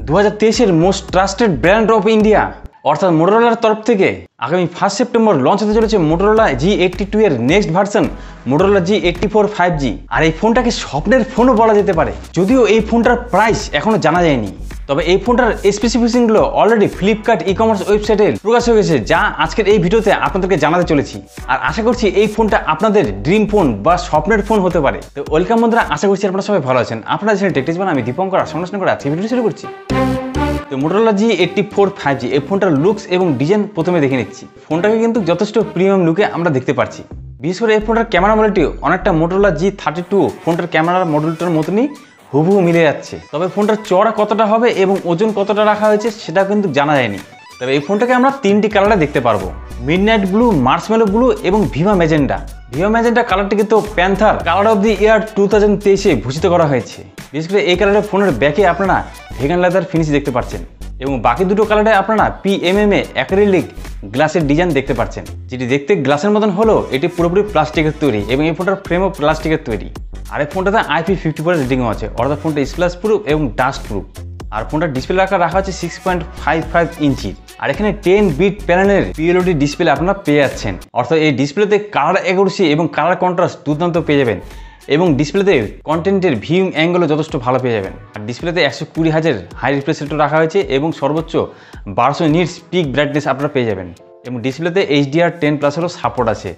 2023 most trusted brand of India অর্থাৎ মোটোরোলার তরফ থেকে আগামী 1 সেপ্টেম্বর লঞ্চ হতে চলেছে মোটোরোলা G82 এর next version Motorola G84 5G। আর এই ফোনটাকে স্বপ্নের ফোনও বলা যেতে পারে, যদিও এই ফোনটার প্রাইস এখনো জানা যায়নি। তবে এই ফোনটার স্পেসিফিকেশনগুলো অলরেডি ফ্লিপকার্ট ই কমার্স ওয়েবসাইটে প্রকাশ হয়ে গেছে, যা আজকের এই ভিডিওতে আপনাদেরকে জানাতে চলেছি। আর আশা করছি এই ফোনটা আপনাদের ড্রিম ফোন বা স্বপ্নের ফোন হতে পারে। তো ওয়েলকাম বন্ধুরা, আশা করছি আপনারা সবাই ভালো আছেন। আপনারা চ্যানেল টেকটিক্স বানান, আমি দীপঙ্কর সমালোচনা করে আজকে ভিডিও শুরু করছি। তো মোটোরোলা G84 5G এই ফোনটার লুকস এবং ডিজাইন প্রথমে দেখে নিচ্ছি। ফোনটাকে কিন্তু যথেষ্ট প্রিমিয়াম লুকে আমরা দেখতে পাচ্ছি। বিশেষ করে এই ফোনটার ক্যামেরা মডেলটি অনেকটা মোটোরোলা G32 ফোনটার ক্যামেরার মডেলটার মতনই হুবহু মিলে যাচ্ছে। তবে ফোনটার চড়া কতটা হবে এবং ওজন কতটা রাখা হয়েছে সেটা কিন্তু জানা যায়নি। তবে এই ফোনটাকে আমরা তিনটি কালারে দেখতে পারবো, মিডনাইট ব্লু, মার্শমেলো ব্লু এবং ভিভা ম্যাজেন্টা। ভিভা ম্যাজেন্টা কালারটিকে তো প্যান্থার কালার অফ দি ইয়ার 2023-এ ভূষিত করা হয়েছে। বিশেষ করে এই কালারের ফোনের ব্যাকে আপনারা ভেগান লেদার ফিনিশ দেখতে পাচ্ছেন এবং বাকি দুটো কালারে আপনারা PMMA অ্যাক্রিলিক গ্লাসের ডিজাইন দেখতে পাচ্ছেন, যেটি দেখতে গ্লাসের মতন হলেও এটি পুরোপুরি প্লাস্টিকের তৈরি এবং এই ফোনটার ফ্রেমও প্লাস্টিকের তৈরি। আর এই ফোনটাতে IP54 রেটিংও আছে, অর্থাৎ ফোনটা স্প্ল্যাশ প্রুফ এবং ডাস্ট প্রুফ। আর ফোনটার ডিসপ্লে রাখা আছে 6.55 ইঞ্চির। আর এখানে 10 বিট প্যানেলের PLOD ডিসপ্লে আপনারা পেয়ে যাচ্ছেন, অর্থাৎ এই ডিসপ্লেতে কালার অ্যাকুরেসি এবং কালার কন্ট্রাস্ট দুর্দান্ত পেয়ে যাবেন এবং ডিসপ্লেতে কন্টেন্টের ভিউইং অ্যাঙ্গেলও যথেষ্ট ভালো পেয়ে যাবেন। আর ডিসপ্লেতে 120,000 হাই রিফ্রেশ রেটও রাখা হয়েছে এবং সর্বোচ্চ 1200 নিটস পিক ব্রাইটনেস আপনারা পেয়ে যাবেন। এবং ডিসপ্লেতে HDR10+এরও সাপোর্ট আছে,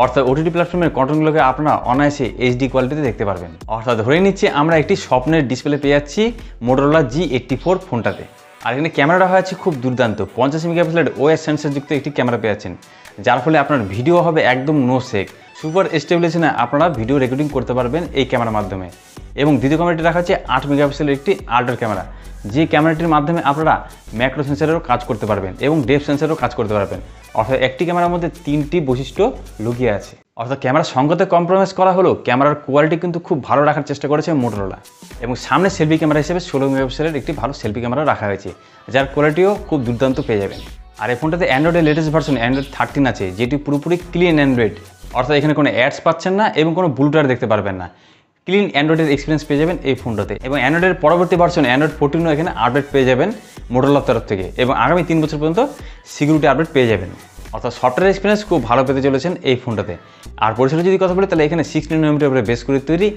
অর্থাৎ OTT প্ল্যাটফর্মের কন্টেন্টগুলোকে আপনারা অনায়াসে HD কোয়ালিটিতে দেখতে পারবেন। অর্থাৎ ধরে নিচ্ছি আমরা একটি স্বপ্নের ডিসপ্লে পেয়ে যাচ্ছি মোটোরোলা G84 ফোনটাতে। আর এখানে ক্যামেরা রাখা আছে খুব দুর্দান্ত 85 মেগাপিক্সেলের OIS সেন্সরযুক্ত একটি ক্যামেরা পেয়ে যাচ্ছেন, যার ফলে আপনার ভিডিও হবে একদম নো শেক। সুপার স্টেবিলাইজেশনে আপনারা ভিডিও রেকর্ডিং করতে পারবেন এই ক্যামেরার মাধ্যমে। এবং দ্বিতীয় ক্যামেরাটি রাখা আছে 8 মেগাপিক্সেলের একটি আল্ট্রা ক্যামেরা, যে ক্যামেরাটির মাধ্যমে আপনারা ম্যাক্রো সেন্সরেরও কাজ করতে পারবেন এবং ডেপথ সেন্সরেরও কাজ করতে পারবেন। অর্থাৎ একটি ক্যামেরার মধ্যে 3টি বৈশিষ্ট্য লুকিয়ে আছে। অর্থাৎ ক্যামেরার সংখ্যাতে কম্প্রোমাইজ করা হলেও ক্যামেরার কোয়ালিটি কিন্তু খুব ভালো রাখার চেষ্টা করেছে মোটোরোলা। এবং সামনে সেলফি ক্যামেরা হিসেবে 16 মেগাপিক্সেলের একটি ভালো সেলফি ক্যামেরা রাখা হয়েছে, যার কোয়ালিটিও খুব দুর্দান্ত পেয়ে যাবেন। আর এই ফোনটাতে অ্যান্ড্রয়েডের লেটেস্ট ভার্সন অ্যান্ড্রয়েড 13 আছে, যেটি পুরোপুরি ক্লিন অ্যান্ড্রয়েড। অর্থাৎ এখানে কোনো অ্যাডস পাচ্ছেন না এবং কোনো ব্লুটার দেখতে পারবেন না, ক্লিন অ্যান্ড্রয়েডের এক্সপিরিয়েন্স পেয়ে যাবেন এই ফোনটাতে। এবং অ্যান্ড্রয়েডের পরবর্তী ভার্সন অ্যান্ড্রয়েড 14 এখানে আপডেট পেয়ে যাবেন মোটোরোলার তরফ থেকে এবং আগামী 3 বছর পর্যন্ত সিকিউরিটি আপডেট পেয়ে যাবেন। অর্থাৎ সফটওয়্যার এক্সপিরিয়েন্স খুব ভালো পেতে চলেছেন এই ফোনটাতে। আর পরিসরের যদি কথা বলি তাহলে এখানে 16 নমিটার উপরে বেস করে তৈরি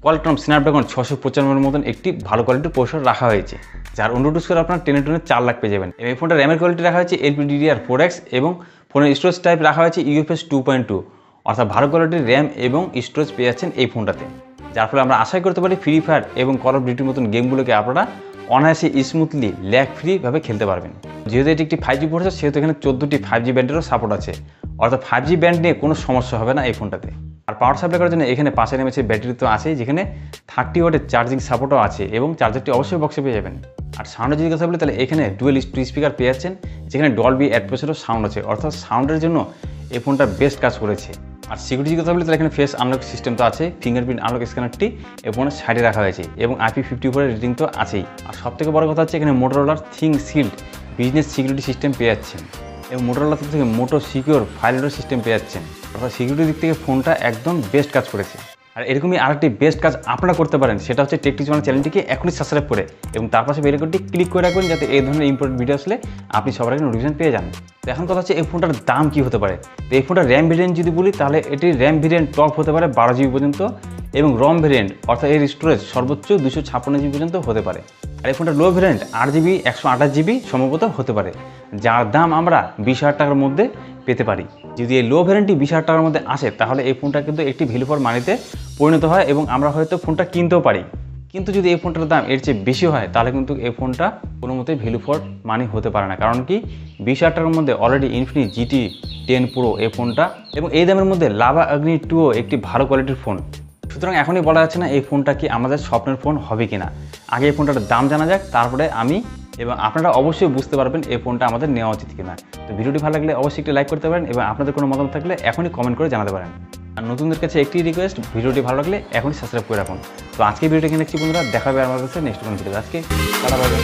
কোয়ালকম স্ন্যাপড্রাগন 695 মতন একটি ভালো কোয়ালিটির প্রসেসর রাখা হয়েছে, যার অনুরোধ করে আপনার টেনে 4 লাখ পেয়ে যাবেন। এই ফোনটার র্যামের কোয়ালিটি রাখা হয়েছে LPDDR4X এবং ফোনের স্টোরেজ টাইপ রাখা হয়েছে UFS 2.2, অর্থাৎ ভালো কোয়ালিটির র্যাম এবং স্টোরেজ পেয়ে যাচ্ছেন এই ফোনটাতে, যার ফলে আমরা আশা করতে পারি ফ্রি ফায়ার এবং কল অফ ডিউটির মতন গেমগুলোকে আপনারা অনায়াসে স্মুথলি ল্যাগ ফ্রিভাবে খেলতে পারবেন। যেহেতু এটি একটি 5G প্রসেসর, সেহেতু এখানে 14টি 5G ব্যান্ডেরও সাপোর্ট আছে, অর্থাৎ 5G ব্যান্ড নিয়ে কোনো সমস্যা হবে না এই ফোনটাতে। আর পাওয়ার সাপ্লাই করার জন্য এখানে 5 mAh ব্যাটারি তো আছেই, যেখানে 30 ওয়াটের চার্জিং সাপোর্টও আছে এবং চার্জারটি অবশ্যই বক্সে পেয়ে যাবেন। আর সাউন্ডের যদি কথা বলি তাহলে এখানে ডুয়েল স্পিকার পেয়ে যাচ্ছেন, যেখানে ডলবি অ্যাটমসেরও সাউন্ড আছে, অর্থাৎ সাউন্ডের জন্য এই ফোনটা বেস্ট কাজ করেছে। আর সিকিউরিটির কথা বলি তাহলে এখানে ফেস আনলক সিস্টেম তো আছে, ফিঙ্গারপ্রিন্ট আনলক স্ক্যানারটি এই ফোনের সাইডে রাখা হয়েছে এবং IP54 রেটিং তো আছেই। আর সবথেকে বড় কথা হচ্ছে এখানে মোটোরোলার ThinkShield business security system পেয়ে যাচ্ছেন এবং মোটোরোলা থেকে Moto secure file loader system পেয়ে যাচ্ছেন। অর্থাৎ সিকিউরিটির দিক থেকে ফোনটা একদম বেস্ট কাজ করেছে। আর এরকমই আরেকটি বেস্ট কাজ আপনারা করতে পারেন, সেটা হচ্ছে টেকটিক্স বাংলা চ্যানেলটিকে এখনই সাবস্ক্রাইব করে এবং তার পাশে বেল আইকনটি ক্লিক করে রাখবেন, যাতে এই ধরনের ইম্পর্টেন্ট ভিডিও আসলে আপনি সবার আগে নোটিফিকেশন পেয়ে যান। তো এখন কথা হচ্ছে এই ফোনটার দাম কী হতে পারে। তো এই ফোনটার র্যাম ভেরিয়েন্ট যদি বলি তাহলে এটির র্যাম ভেরিয়েন্ট টপ হতে পারে 12 GB পর্যন্ত এবং রম ভেরিয়েন্ট অর্থাৎ এর স্টোরেজ সর্বোচ্চ 256 GB পর্যন্ত হতে পারে। আর এই ফোনটার লো ভেরিয়েন্ট 8 GB 128 GB সম্ভবত হতে পারে, যার দাম আমরা 20,000 টাকার মধ্যে পেতে পারি। যদি এই লো ভ্যারিয়েন্টটি 20,000 টাকার মধ্যে আসে তাহলে এই ফোনটা কিন্তু একটি ভ্যালু ফর মানিতে পরিণত হয় এবং আমরা হয়তো ফোনটা কিনতেও পারি। কিন্তু যদি এই ফোনটার দাম এর চেয়ে বেশি হয় তাহলে কিন্তু এই ফোনটা কোনো মতেই ভ্যালু ফর মানি হতে পারে না, কারণ কি 20,000 টাকার মধ্যে অলরেডি ইনফিনিক্স GT10 Pro এই ফোনটা এবং এই দামের মধ্যে লাভা অগ্নি 2 একটি ভালো কোয়ালিটির ফোন। সুতরাং এখনই বলা যাচ্ছে না এই ফোনটা কি আমাদের স্বপ্নের ফোন হবে কিনা। আগে এই ফোনটার দাম জানা যাক, তারপরে আমি এবং আপনারা অবশ্যই বুঝতে পারবেন এই ফোনটা আমাদের নেওয়া উচিত কিনা। তো ভিডিওটি ভালো লাগলে অবশ্যই একটি লাইক করতে পারেন এবং আপনাদের কোনো মতামত থাকলে এখনই কমেন্ট করে জানাতে পারেন। আর নতুনদের কাছে একটি রিকোয়েস্ট, ভিডিওটি ভালো লাগলে এখনই সাবস্ক্রাইব করে রাখুন। তো আজকে ভিডিওটি এখানে দেখছি বন্ধুরা, দেখা হবে আমাদের কাছে নেক্সট কোনো ভিডিও। আজকে টাটা বাই বাই।